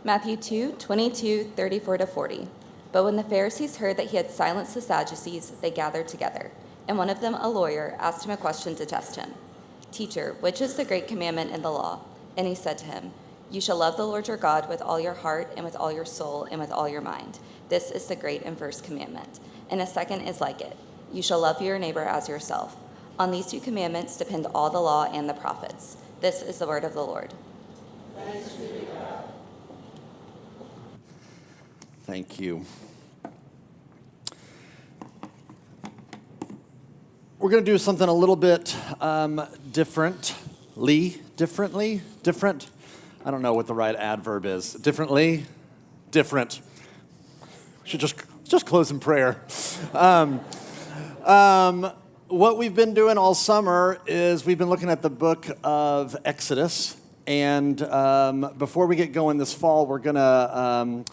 Matthew 2:22-34-40. But when the Pharisees heard that he had silenced the Sadducees, they gathered together. And one of them, a lawyer, asked him a question to test him. "Teacher, which is the great commandment in the law?" And he said to him, "You shall love the Lord your God with all your heart and with all your soul and with all your mind. This is the great and first commandment. And a second is like it. You shall love your neighbor as yourself. On these two commandments depend all the law and the prophets." This is the word of the Lord. Thanks be to God. Thank you. We're going to do something a little bit different. I don't know what the right adverb is. Different. We should just close in prayer. What we've been doing all summer is we've been looking at the book of Exodus. And before we get going this fall, we're going to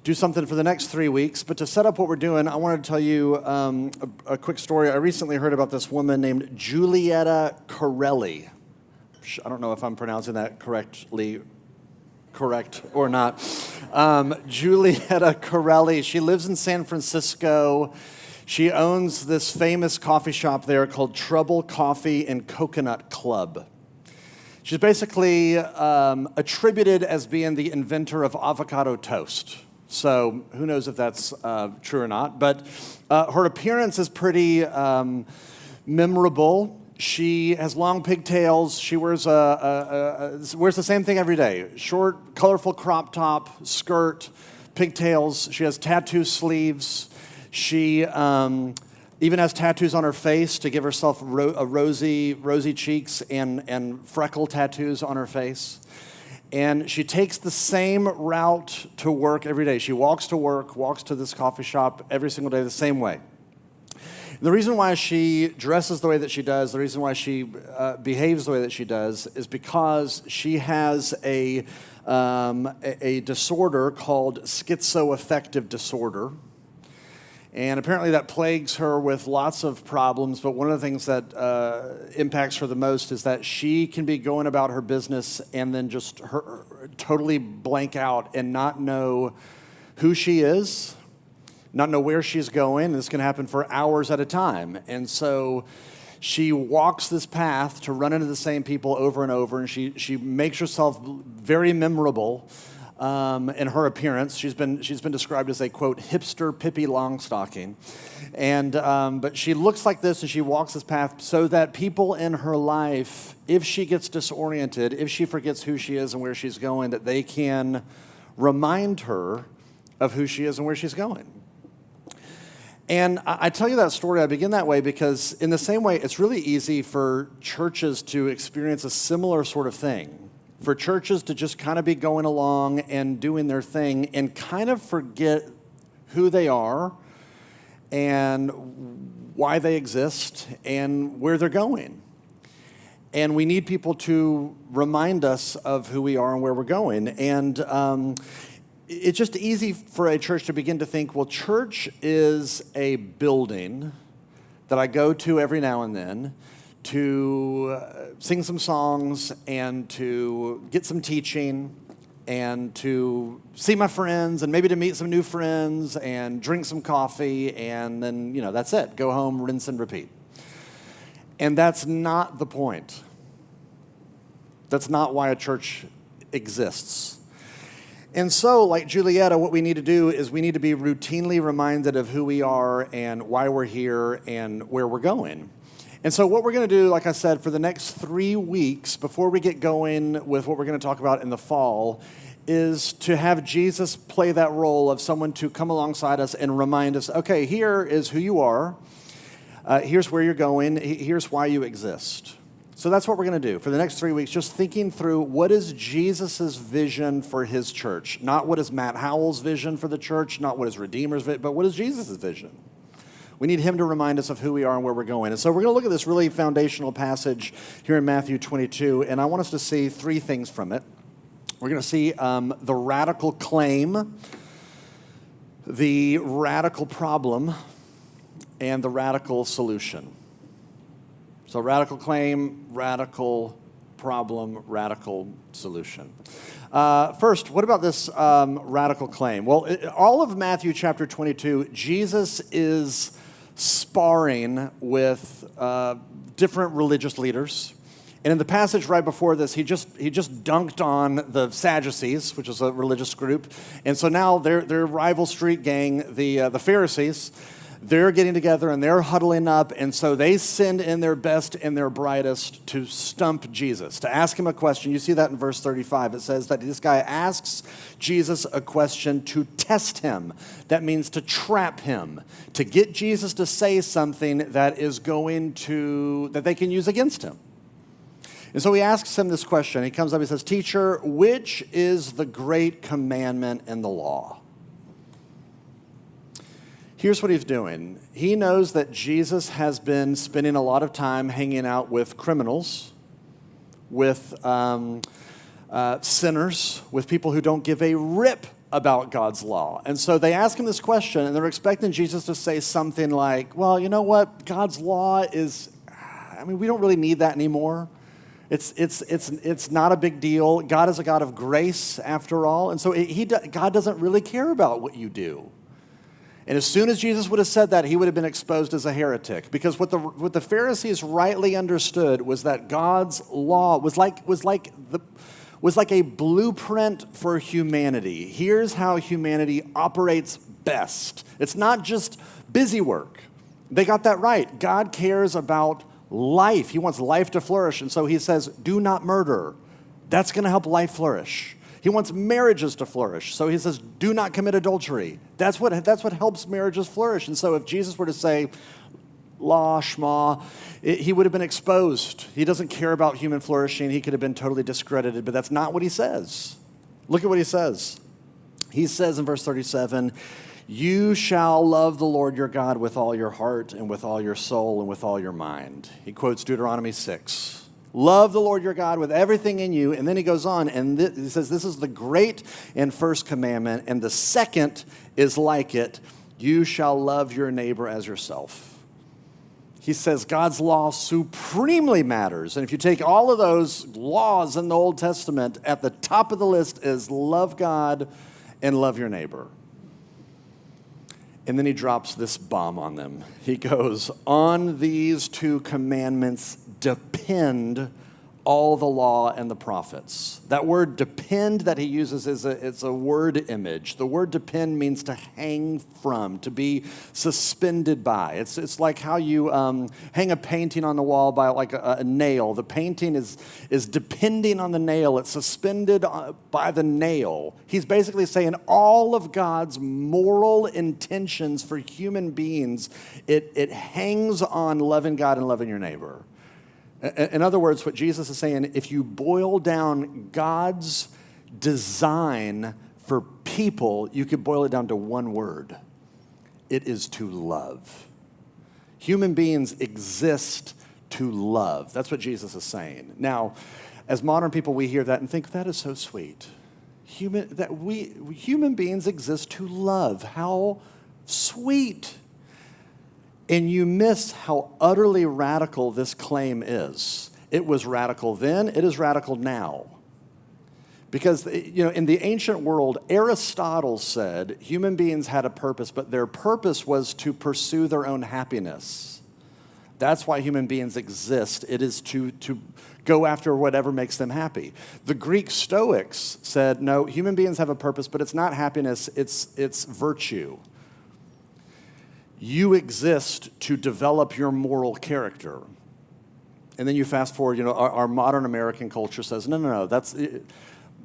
do something for the next 3 weeks. But to set up what we're doing, I wanted to tell you a quick story. I recently heard about this woman named Giulietta Corelli. I don't know if I'm pronouncing that correct or not. Giulietta Corelli. She lives in San Francisco. She owns this famous coffee shop there called Trouble Coffee and Coconut Club. She's basically attributed as being the inventor of avocado toast. So who knows if that's true or not. But her appearance is pretty memorable. She has long pigtails. She wears wears the same thing every day. Short, colorful crop top, skirt, pigtails. She has tattoo sleeves. She even has tattoos on her face to give herself rosy cheeks and freckle tattoos on her face. And she takes the same route to work every day. She walks to work, walks to this coffee shop every single day the same way. The reason why she dresses the way that she does, the reason why she behaves the way that she does, is because she has a disorder called schizoaffective disorder. And apparently that plagues her with lots of problems, but one of the things that impacts her the most is that she can be going about her business and then just totally blank out and not know who she is, not know where she's going, and this can happen for hours at a time. And so she walks this path to run into the same people over and over, and she makes herself very memorable in her appearance. She's been described as a, quote, hipster Pippi Longstocking. And but she looks like this and she walks this path so that people in her life, if she gets disoriented, if she forgets who she is and where she's going, that they can remind her of who she is and where she's going. And I tell you that story, I begin that way because in the same way, it's really easy for churches to experience a similar sort of thing. For churches to just kind of be going along and doing their thing and kind of forget who they are and why they exist and where they're going. And we need people to remind us of who we are and where we're going. And it's just easy for a church to begin to think, well, church is a building that I go to every now and then to sing some songs and to get some teaching and to see my friends and maybe to meet some new friends and drink some coffee and then, that's it. Go home, rinse and repeat. And that's not the point. That's not why a church exists. And so, like Giulietta, what we need to do is we need to be routinely reminded of who we are and why we're here and where we're going. And so what we're going to do, like I said, for the next 3 weeks, before we get going with what we're going to talk about in the fall, is to have Jesus play that role of someone to come alongside us and remind us, okay, here is who you are, here's where you're going, here's why you exist. So that's what we're going to do for the next 3 weeks, just thinking through what is Jesus' vision for his church. Not what is Matt Howell's vision for the church, not what is Redeemer's vision, but what is Jesus' vision? We need him to remind us of who we are and where we're going. And so we're going to look at this really foundational passage here in Matthew 22, and I want us to see 3 things from it. We're going to see the radical claim, the radical problem, and the radical solution. So radical claim, radical problem, radical solution. First, what about this radical claim? Well, all of Matthew chapter 22, Jesus is sparring with different religious leaders. And in the passage right before this, he just dunked on the Sadducees, which is a religious group. And so now their rival street gang, the Pharisees, they're getting together and they're huddling up. And so they send in their best and their brightest to stump Jesus, to ask him a question. You see that in verse 35. It says that this guy asks Jesus a question to test him. That means to trap him, to get Jesus to say something that they can use against him. And so he asks him this question. He comes up, he says, "Teacher, which is the great commandment in the law?" Here's what he's doing. He knows that Jesus has been spending a lot of time hanging out with criminals, with sinners, with people who don't give a rip about God's law. And so they ask him this question, and they're expecting Jesus to say something like, well, you know what? God's law we don't really need that anymore. It's not a big deal. God is a God of grace, after all. And so God doesn't really care about what you do. And as soon as Jesus would have said that, he would have been exposed as a heretic. Because what the Pharisees rightly understood was that God's law was like a blueprint for humanity. Here's how humanity operates best. It's not just busy work. They got that right. God cares about life. He wants life to flourish. And so he says, do not murder. That's going to help life flourish. He wants marriages to flourish. So he says, do not commit adultery. That's what helps marriages flourish. And so if Jesus were to say, law, shma, he would have been exposed. He doesn't care about human flourishing. He could have been totally discredited, but that's not what he says. Look at what he says. He says in verse 37, "You shall love the Lord your God with all your heart and with all your soul and with all your mind." He quotes Deuteronomy 6. Love the Lord your God with everything in you. And then he goes on and he says, this is the great and first commandment. And the second is like it. You shall love your neighbor as yourself. He says God's law supremely matters. And if you take all of those laws in the Old Testament, at the top of the list is love God and love your neighbor. And then he drops this bomb on them. He goes, on these two commandments depend all the law and the prophets. That word depend that he uses it's a word image. The word depend means to hang from, to be suspended by. It's like how you hang a painting on the wall by like a nail. The painting is depending on the nail. It's suspended by the nail. He's basically saying all of God's moral intentions for human beings, it hangs on loving God and loving your neighbor. In other words, what Jesus is saying, if you boil down God's design for people, you could boil it down to one word. It is to love. Human beings exist to love. That's what Jesus is saying. Now, as modern people, we hear that and think, that is so sweet. Human beings exist to love. How sweet. And you miss how utterly radical this claim is. It was radical then, it is radical now. Because, in the ancient world, Aristotle said human beings had a purpose, but their purpose was to pursue their own happiness. That's why human beings exist. It is to go after whatever makes them happy. The Greek Stoics said, no, human beings have a purpose, but it's not happiness, it's virtue. You exist to develop your moral character. And then you fast forward, our modern American culture says, no,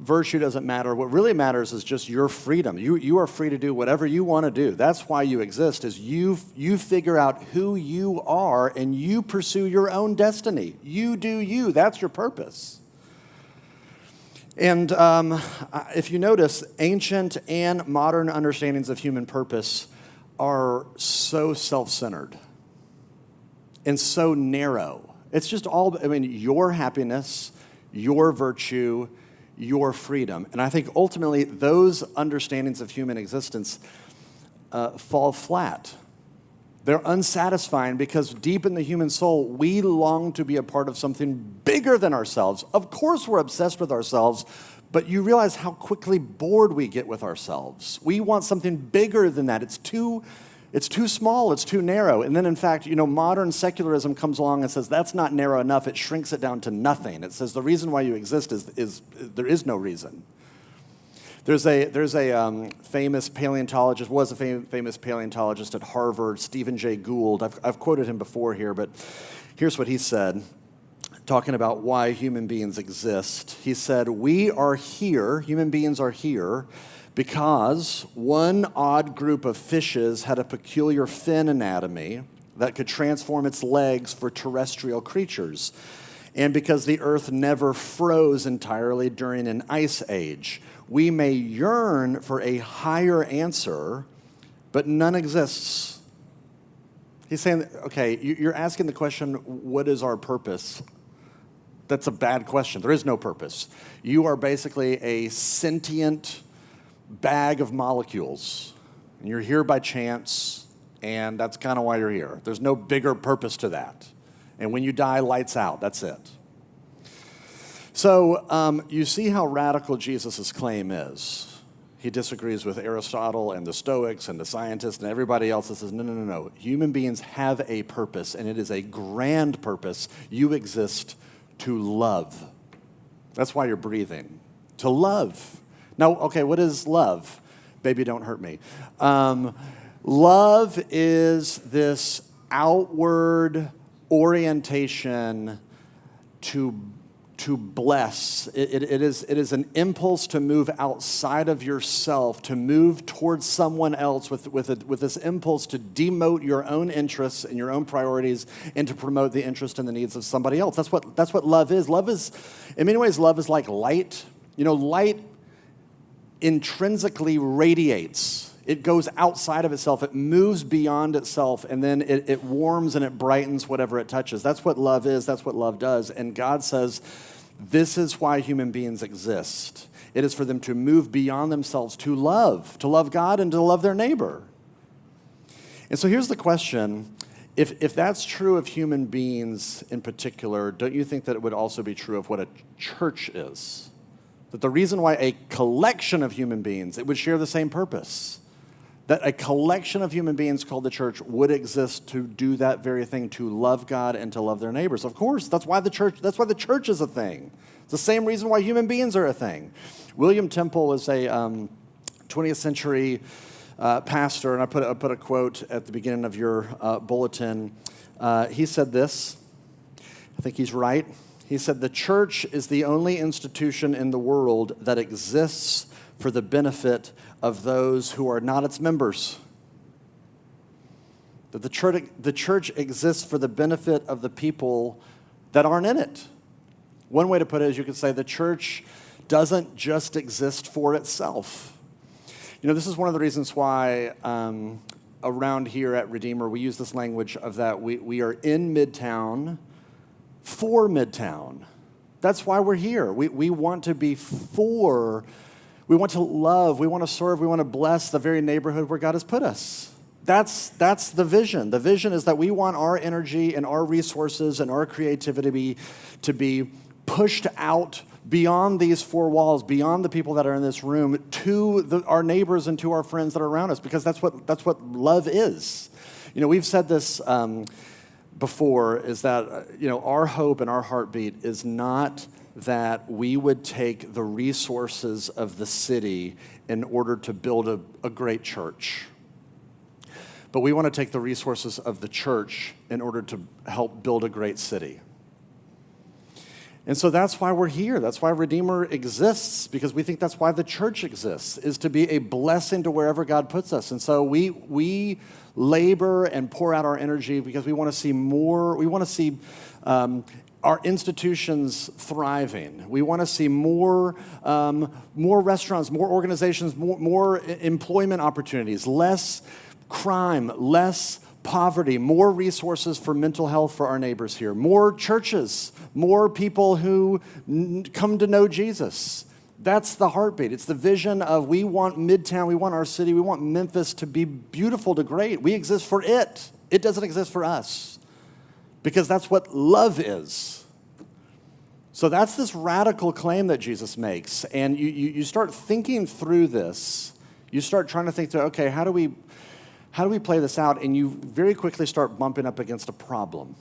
virtue doesn't matter. What really matters is just your freedom. You are free to do whatever you want to do. That's why you exist, is you figure out who you are and you pursue your own destiny. You do you. That's your purpose. And if you notice, ancient and modern understandings of human purpose are so self-centered and so narrow. It's just your happiness, your virtue, your freedom. And I think ultimately those understandings of human existence fall flat. They're unsatisfying because deep in the human soul, we long to be a part of something bigger than ourselves. Of course we're obsessed with ourselves, But you realize how quickly bored we get with ourselves. We want something bigger than that. It's too small, it's too narrow. And then, in fact, modern secularism comes along and says that's not narrow enough. It shrinks it down to nothing. It says the reason why you exist is there is no reason. There's a famous paleontologist, was a famous paleontologist at Harvard, Stephen Jay Gould. I've quoted him before here, but here's what he said, talking about why human beings exist. He said, "We are here, human beings are here, because one odd group of fishes had a peculiar fin anatomy that could transform its legs for terrestrial creatures, and because the earth never froze entirely during an ice age. We may yearn for a higher answer, but none exists." He's saying, okay, you're asking the question, what is our purpose? That's a bad question. There is no purpose. You are basically a sentient bag of molecules. And you're here by chance, and that's kind of why you're here. There's no bigger purpose to that. And when you die, lights out. That's it. So you see how radical Jesus' claim is. He disagrees with Aristotle and the Stoics and the scientists and everybody else that says, no. Human beings have a purpose, and it is a grand purpose. You exist to love. That's why you're breathing. To love. Now, okay, what is love? Baby, don't hurt me. Love is this outward orientation to bless. It is an impulse to move outside of yourself, to move towards someone else with this impulse to demote your own interests and your own priorities and to promote the interest and the needs of somebody else. That's what love is. Love is, in many ways, love is like light. Light intrinsically radiates. It goes outside of itself. It moves beyond itself, and then it warms and it brightens whatever it touches. That's what love is. That's what love does. And God says, this is why human beings exist. It is for them to move beyond themselves to love God and to love their neighbor. And so here's the question. If that's true of human beings in particular, don't you think that it would also be true of what a church is? That the reason why a collection of human beings, it would share the same purpose. That a collection of human beings called the church would exist to do that very thing, to love God and to love their neighbors. Of course, that's why the church is a thing. It's the same reason why human beings are a thing. William Temple was a 20th century pastor, and I put a quote at the beginning of your bulletin. He said this. I think he's right. He said, "The church is the only institution in the world that exists for the benefit of those who are not its members." That the church exists for the benefit of the people that aren't in it. One way to put it is you could say the church doesn't just exist for itself. This is one of the reasons why around here at Redeemer, we use this language of that we are in Midtown for Midtown. That's why we're here. We want to be for. We want to love, we want to serve, we want to bless the very neighborhood where God has put us. That's the vision. The vision is that we want our energy and our resources and our creativity to be pushed out beyond these four walls, beyond the people that are in this room, to our neighbors and to our friends that are around us, because that's what love is. We've said this before, is that our hope and our heartbeat is not that we would take the resources of the city in order to build a great church. But we want to take the resources of the church in order to help build a great city. And so that's why we're here. That's why Redeemer exists, because we think that's why the church exists, is to be a blessing to wherever God puts us. And so we labor and pour out our energy because we want to see more. We want to see our institutions thriving. We want to see more restaurants, more organizations, more employment opportunities, less crime, less poverty, more resources for mental health for our neighbors here, more churches, more people who come to know Jesus. That's the heartbeat. It's the vision of we want Midtown, we want our city, we want Memphis to be beautiful to great. We exist for it. It doesn't exist for us. Because that's what love is. So that's this radical claim that Jesus makes. And you start thinking through this. You start trying to think through, okay, how do we play this out? And you very quickly start bumping up against a problem.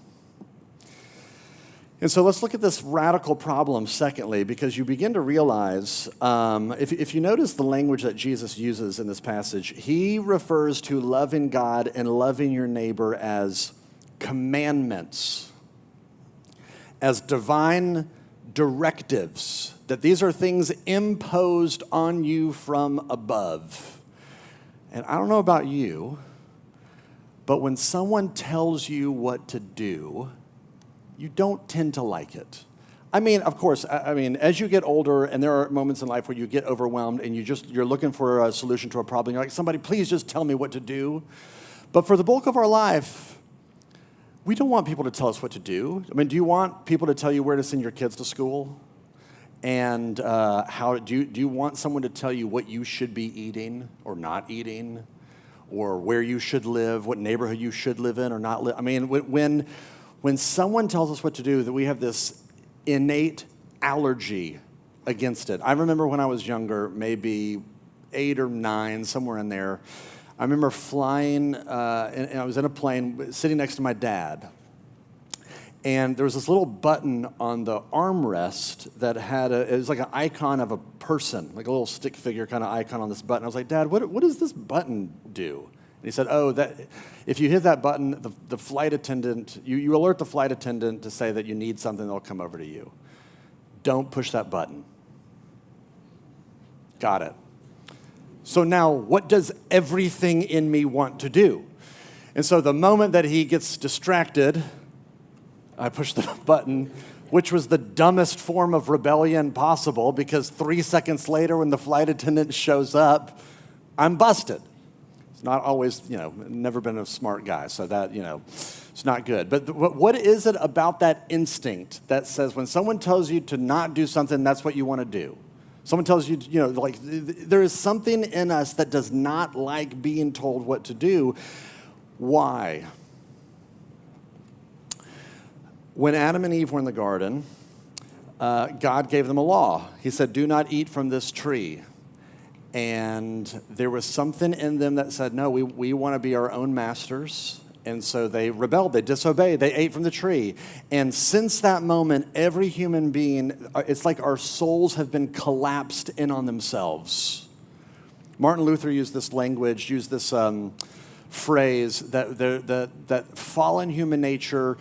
And so let's look at this radical problem, secondly, because you begin to realize, if you notice the language that Jesus uses in this passage, he refers to loving God and loving your neighbor as commandments, as divine directives, that these are things imposed on you from above. And I don't know about you, but when someone tells you what to do, you don't tend to like it. I mean, of course, as you get older and there are moments in life where you get overwhelmed and you're looking for a solution to a problem, you're like, somebody, please just tell me what to do. But for the bulk of our life, we don't want people to tell us what to do. I mean, do you want people to tell you where to send your kids to school? And how do you want someone to tell you what you should be eating or not eating? Or where you should live, what neighborhood you should live in or not live? I mean, when someone tells us what to do, that we have this innate allergy against it. I remember when I was younger, maybe 8 or 9, somewhere in there, I remember flying, and I was in a plane sitting next to my dad. And there was this little button on the armrest that it was like an icon of a person, like a little stick figure kind of icon on this button. I was like, Dad, what does this button do? And he said, if you hit that button, the flight attendant, you alert the flight attendant to say that you need something, they'll come over to you. Don't push that button. Got it. So now, what does everything in me want to do? And so the moment that he gets distracted, I push the button, which was the dumbest form of rebellion possible, because 3 seconds later when the flight attendant shows up, I'm busted. It's not always, never been a smart guy, so that, it's not good. But what is it about that instinct that says when someone tells you to not do something, that's what you want to do? Someone tells you, there is something in us that does not like being told what to do. Why? When Adam and Eve were in the garden, God gave them a law. He said, do not eat from this tree. And there was something in them that said, no, we want to be our own masters. And so they rebelled, they disobeyed, they ate from the tree. And since that moment, every human being, it's like our souls have been collapsed in on themselves. Martin Luther used this language, phrase that fallen human nature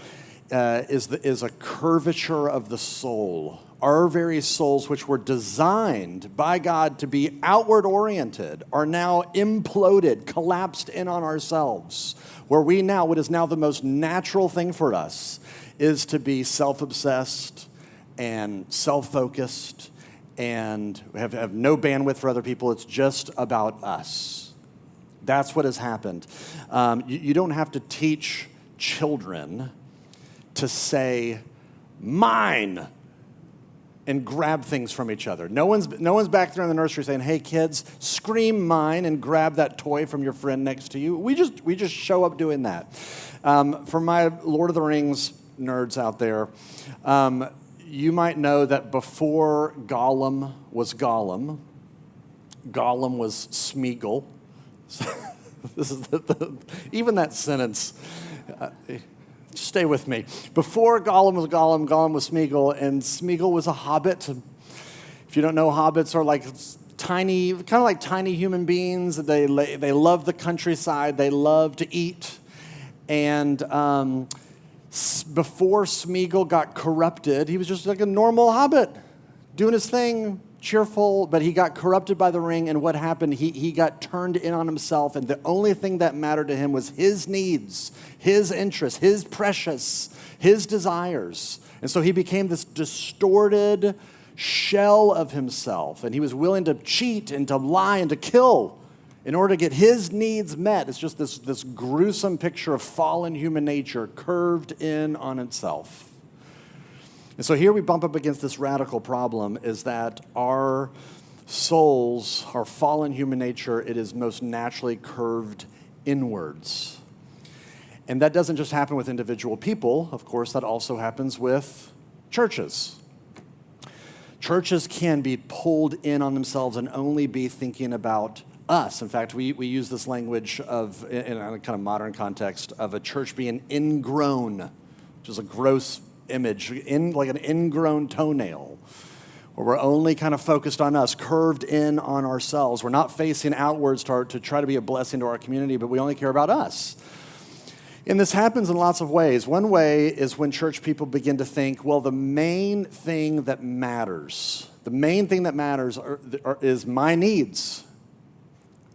is a curvature of the soul. Our very souls, which were designed by God to be outward-oriented, are now imploded, collapsed in on ourselves, where what is now the most natural thing for us is to be self-obsessed and self-focused and have no bandwidth for other people. It's just about us. That's what has happened. You don't have to teach children to say, mine, and grab things from each other. No one's back there in the nursery saying, hey kids, scream mine and grab that toy from your friend next to you. We just show up doing that. For my Lord of the Rings nerds out there, you might know that before Gollum was Gollum was Smeagol. This is even that sentence. Stay with me. Before Gollum was Gollum, Gollum was Smeagol, and Smeagol was a hobbit. If you don't know, hobbits are like tiny, kind of like tiny human beings. They love the countryside. They love to eat. And before Smeagol got corrupted, he was just like a normal hobbit, doing his thing, cheerful, but he got corrupted by the ring, and what happened? He got turned in on himself, and the only thing that mattered to him was his needs, his interests, his precious, his desires. And so he became this distorted shell of himself, and he was willing to cheat and to lie and to kill in order to get his needs met. It's just this gruesome picture of fallen human nature curved in on itself. And so here we bump up against this radical problem, is that our souls, our fallen human nature, it is most naturally curved inwards. And that doesn't just happen with individual people. Of course, that also happens with churches. Churches can be pulled in on themselves and only be thinking about us. In fact, we use this language in a kind of modern context, of a church being ingrown, which is a gross image, like an ingrown toenail, where we're only kind of focused on us, curved in on ourselves. We're not facing outwards to try to be a blessing to our community, but we only care about us. And this happens in lots of ways. One way is when church people begin to think, well, the main thing that matters is my needs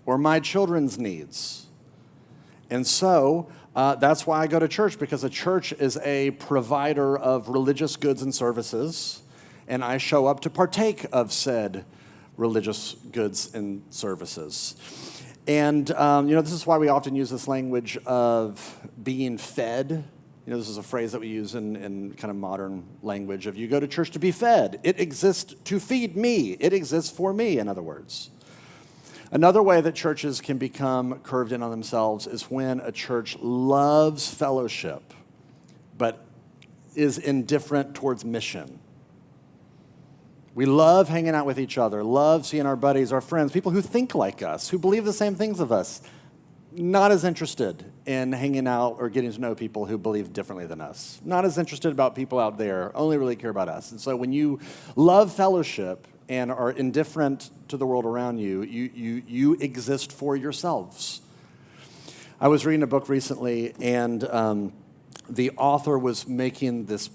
or my children's needs. And so that's why I go to church, because a church is a provider of religious goods and services, and I show up to partake of said religious goods and services. And, this is why we often use this language of being fed. This is a phrase that we use in kind of modern language of, you go to church to be fed. It exists to feed me. It exists for me, in other words. Another way that churches can become curved in on themselves is when a church loves fellowship, but is indifferent towards mission. We love hanging out with each other, love seeing our buddies, our friends, people who think like us, who believe the same things of us, not as interested in hanging out or getting to know people who believe differently than us, not as interested about people out there, only really care about us. And so when you love fellowship and are indifferent to the world around you, you exist for yourselves. I was reading a book recently, and the author was making this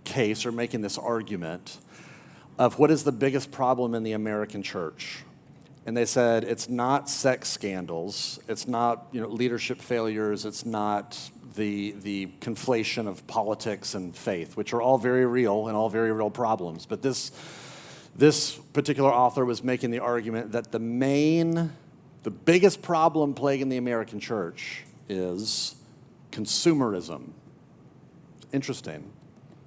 case or making this argument of what is the biggest problem in the American church. And they said it's not sex scandals, it's not leadership failures, it's not the conflation of politics and faith, which are all very real and all very real problems. But this particular author was making the argument that the biggest problem plaguing the American church is consumerism. Interesting.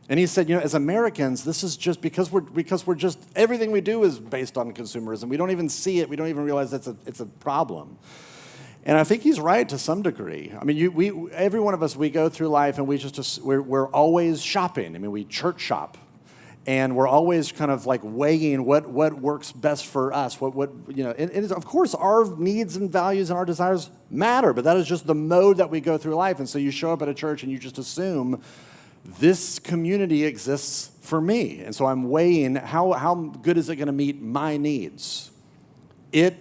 And he said, as Americans, this is just because we're just, everything we do is based on consumerism. We don't even see it. We don't even realize it's a problem. And I think he's right to some degree. I mean, every one of us, we go through life and we're always shopping. I mean, we church shop. And we're always kind of like weighing what works best for us. And of course, our needs and values and our desires matter, but that is just the mode that we go through life. And so you show up at a church and you just assume this community exists for me. And so I'm weighing how good is it going to meet my needs? It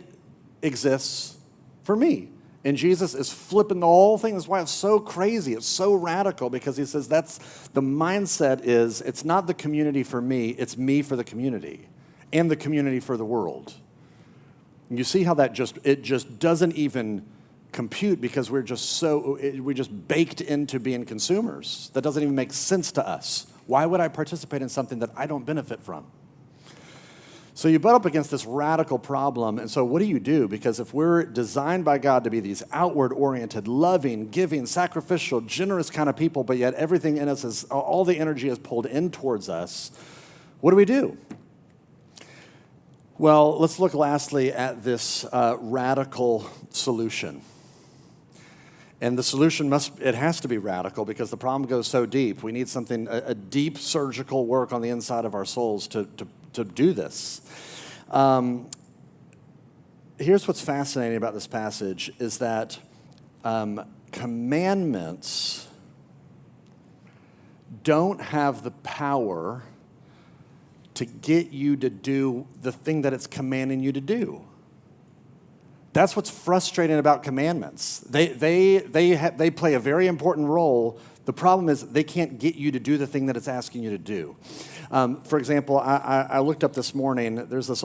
exists for me. And Jesus is flipping the whole thing. That's why it's so crazy. It's so radical, because he says that's the mindset is it's not the community for me, it's me for the community and the community for the world. And you see how it just doesn't even compute, because we're just baked into being consumers. That doesn't even make sense to us. Why would I participate in something that I don't benefit from? So you butt up against this radical problem, and so what do you do? Because if we're designed by God to be these outward-oriented, loving, giving, sacrificial, generous kind of people, but yet everything in us all the energy is pulled in towards us, what do we do? Well, let's look lastly at this radical solution. And the solution has to be radical, because the problem goes so deep. We need a deep surgical work on the inside of our souls to do this. Here's what's fascinating about this passage is that commandments don't have the power to get you to do the thing that it's commanding you to do. That's what's frustrating about commandments. They play a very important role. The problem is they can't get you to do the thing that it's asking you to do. For example, I looked up this morning. There's this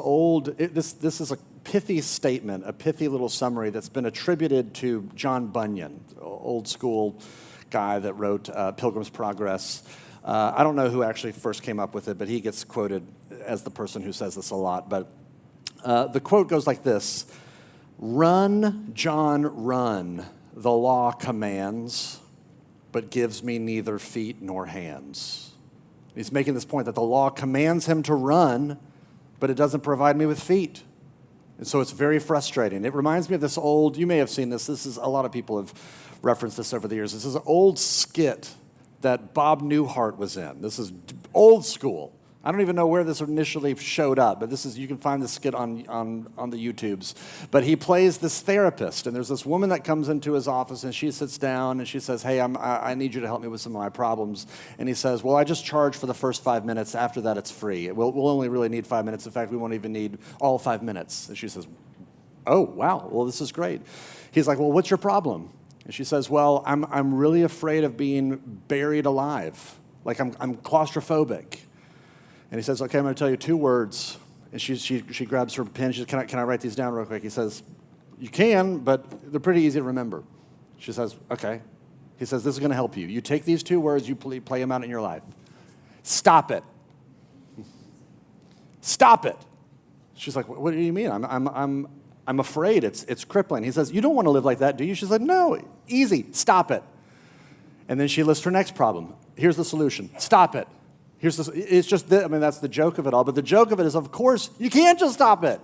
this is a pithy statement, a pithy little summary that's been attributed to John Bunyan, old school guy that wrote Pilgrim's Progress. I don't know who actually first came up with it, but he gets quoted as the person who says this a lot. But the quote goes like this: "Run, John, run, the law commands, but gives me neither feet nor hands." He's making this point that the law commands him to run, but it doesn't provide me with feet. And so it's very frustrating. It reminds me of this old, you may have seen this, a lot of people have referenced this over the years. This is an old skit that Bob Newhart was in. This is old school. I don't even know where this initially showed up, but you can find this skit on the YouTubes. But he plays this therapist, and there's this woman that comes into his office, and she sits down, and she says, hey, I need you to help me with some of my problems. And he says, well, I just charge for the first 5 minutes. After that, it's free. We'll only really need 5 minutes. In fact, we won't even need all 5 minutes. And she says, oh, wow, well, this is great. He's like, well, what's your problem? And she says, well, I'm really afraid of being buried alive. Like, I'm claustrophobic. And he says, okay, I'm going to tell you 2 words. And she grabs her pen. She says, can I write these down real quick? He says, you can, but they're pretty easy to remember. She says, okay. He says, this is going to help you. You take these 2 words, you play them out in your life. Stop it. Stop it. She's like, what do you mean? I'm afraid. It's crippling. He says, you don't want to live like that, do you? She said, no, easy. Stop it. And then she lists her next problem. Here's the solution. Stop it. It's just, that's the joke of it all. But the joke of it is, of course, you can't just stop it.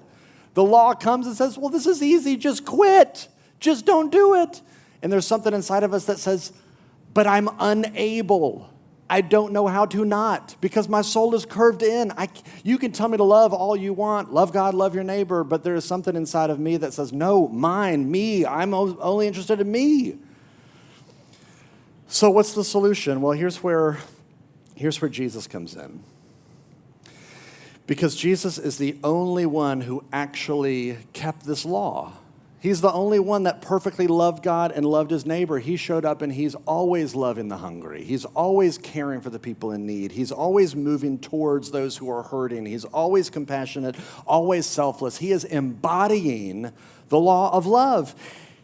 The law comes and says, well, this is easy. Just quit. Just don't do it. And there's something inside of us that says, but I'm unable. I don't know how to not, because my soul is curved in. You can tell me to love all you want. Love God, love your neighbor. But there is something inside of me that says, no, mine, me. I'm only interested in me. So what's the solution? Well, here's where Jesus comes in. Because Jesus is the only one who actually kept this law. He's the only one that perfectly loved God and loved his neighbor. He showed up and he's always loving the hungry. He's always caring for the people in need. He's always moving towards those who are hurting. He's always compassionate, always selfless. He is embodying the law of love.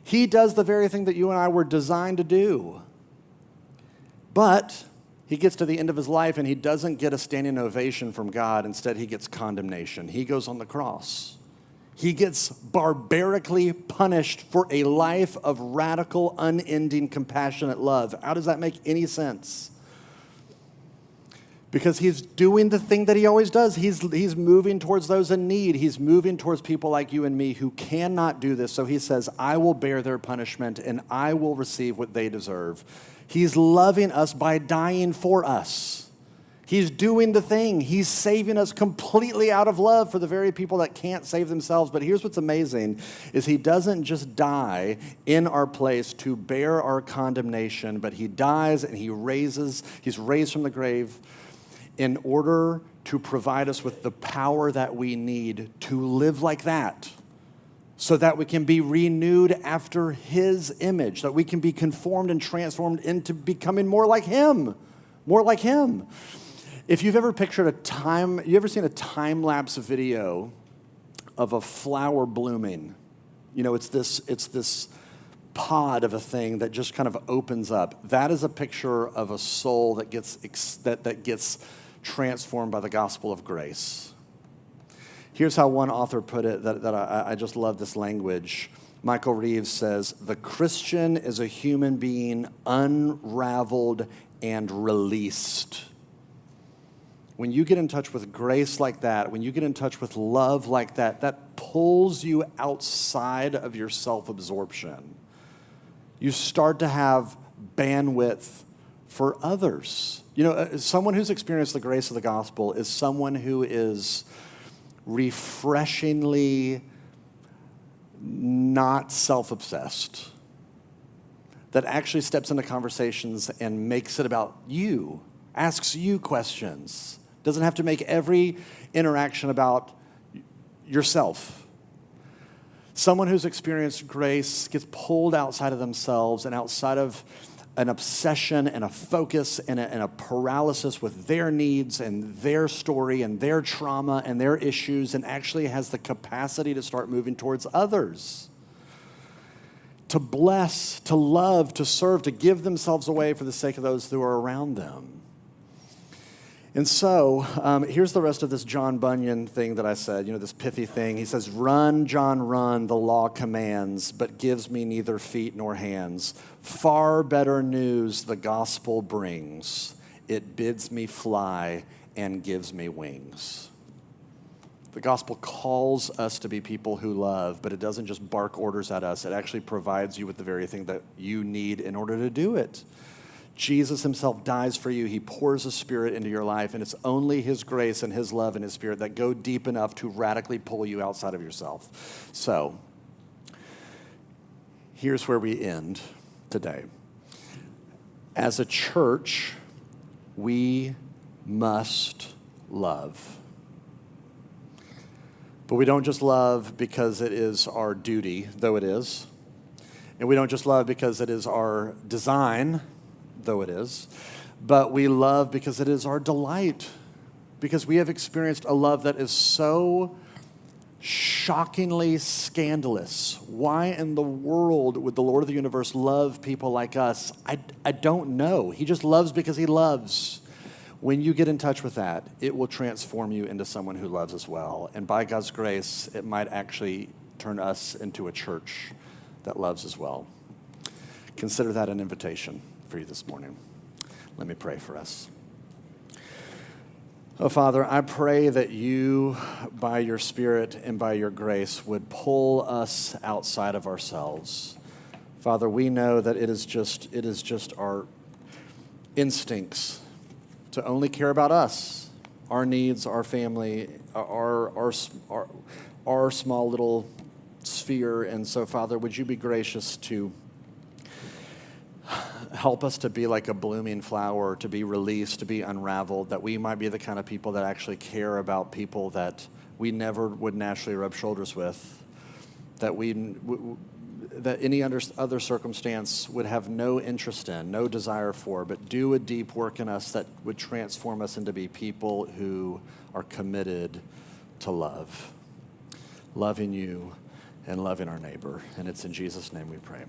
He does the very thing that you and I were designed to do. But he gets to the end of his life and he doesn't get a standing ovation from God. Instead, he gets condemnation. He goes on the cross. He gets barbarically punished for a life of radical, unending, compassionate love. How does that make any sense? Because he's doing the thing that he always does. He's moving towards those in need. He's moving towards people like you and me who cannot do this. So he says, I will bear their punishment and I will receive what they deserve. He's loving us by dying for us. He's doing the thing. He's saving us completely out of love for the very people that can't save themselves. But here's what's amazing is he doesn't just die in our place to bear our condemnation, but he dies and he's raised from the grave in order to provide us with the power that we need to live like that. So that we can be renewed after his image, that we can be conformed and transformed into becoming more like him, more like him. If you've ever you ever seen a time-lapse video of a flower blooming? You know, it's this pod of a thing that just kind of opens up. That is a picture of a soul that gets transformed by the gospel of grace. Here's how one author put it that I just love this language. Michael Reeves says, the Christian is a human being unraveled and released. When you get in touch with grace like that, when you get in touch with love like that, that pulls you outside of your self-absorption. You start to have bandwidth for others. You know, someone who's experienced the grace of the gospel is someone who is refreshingly not self-obsessed, that actually steps into conversations and makes it about you, asks you questions, doesn't have to make every interaction about yourself. Someone who's experienced grace gets pulled outside of themselves and outside of an obsession and a focus and a paralysis with their needs and their story and their trauma and their issues, and actually has the capacity to start moving towards others, to bless, to love, to serve, to give themselves away for the sake of those who are around them. And so here's the rest of this John Bunyan thing that I said, you know, this pithy thing. He says, run, John, run, the law commands, but gives me neither feet nor hands. Far better news the gospel brings. It bids me fly and gives me wings. The gospel calls us to be people who love, but it doesn't just bark orders at us. It actually provides you with the very thing that you need in order to do it. Jesus himself dies for you. He pours his Spirit into your life, and it's only his grace and his love and his Spirit that go deep enough to radically pull you outside of yourself. So, here's where we end today. As a church, we must love. But we don't just love because it is our duty, though it is. And we don't just love because it is our design, though it is. But we love because it is our delight. Because we have experienced a love that is so shockingly scandalous. Why in the world would the Lord of the universe love people like us? I don't know. He just loves because he loves. When you get in touch with that, it will transform you into someone who loves as well. And by God's grace, it might actually turn us into a church that loves as well. Consider that an invitation for you this morning. Let me pray for us. Oh, Father, I pray that you, by your Spirit and by your grace, would pull us outside of ourselves. Father, we know that it is just our instincts to only care about us, our needs, our family, our small little sphere. And so, Father, would you be gracious to help us to be like a blooming flower, to be released, to be unraveled, that we might be the kind of people that actually care about people that we never would naturally rub shoulders with, that that any other circumstance would have no interest in, no desire for, but do a deep work in us that would transform us into be people who are committed to love, loving you and loving our neighbor. And it's in Jesus' name we pray.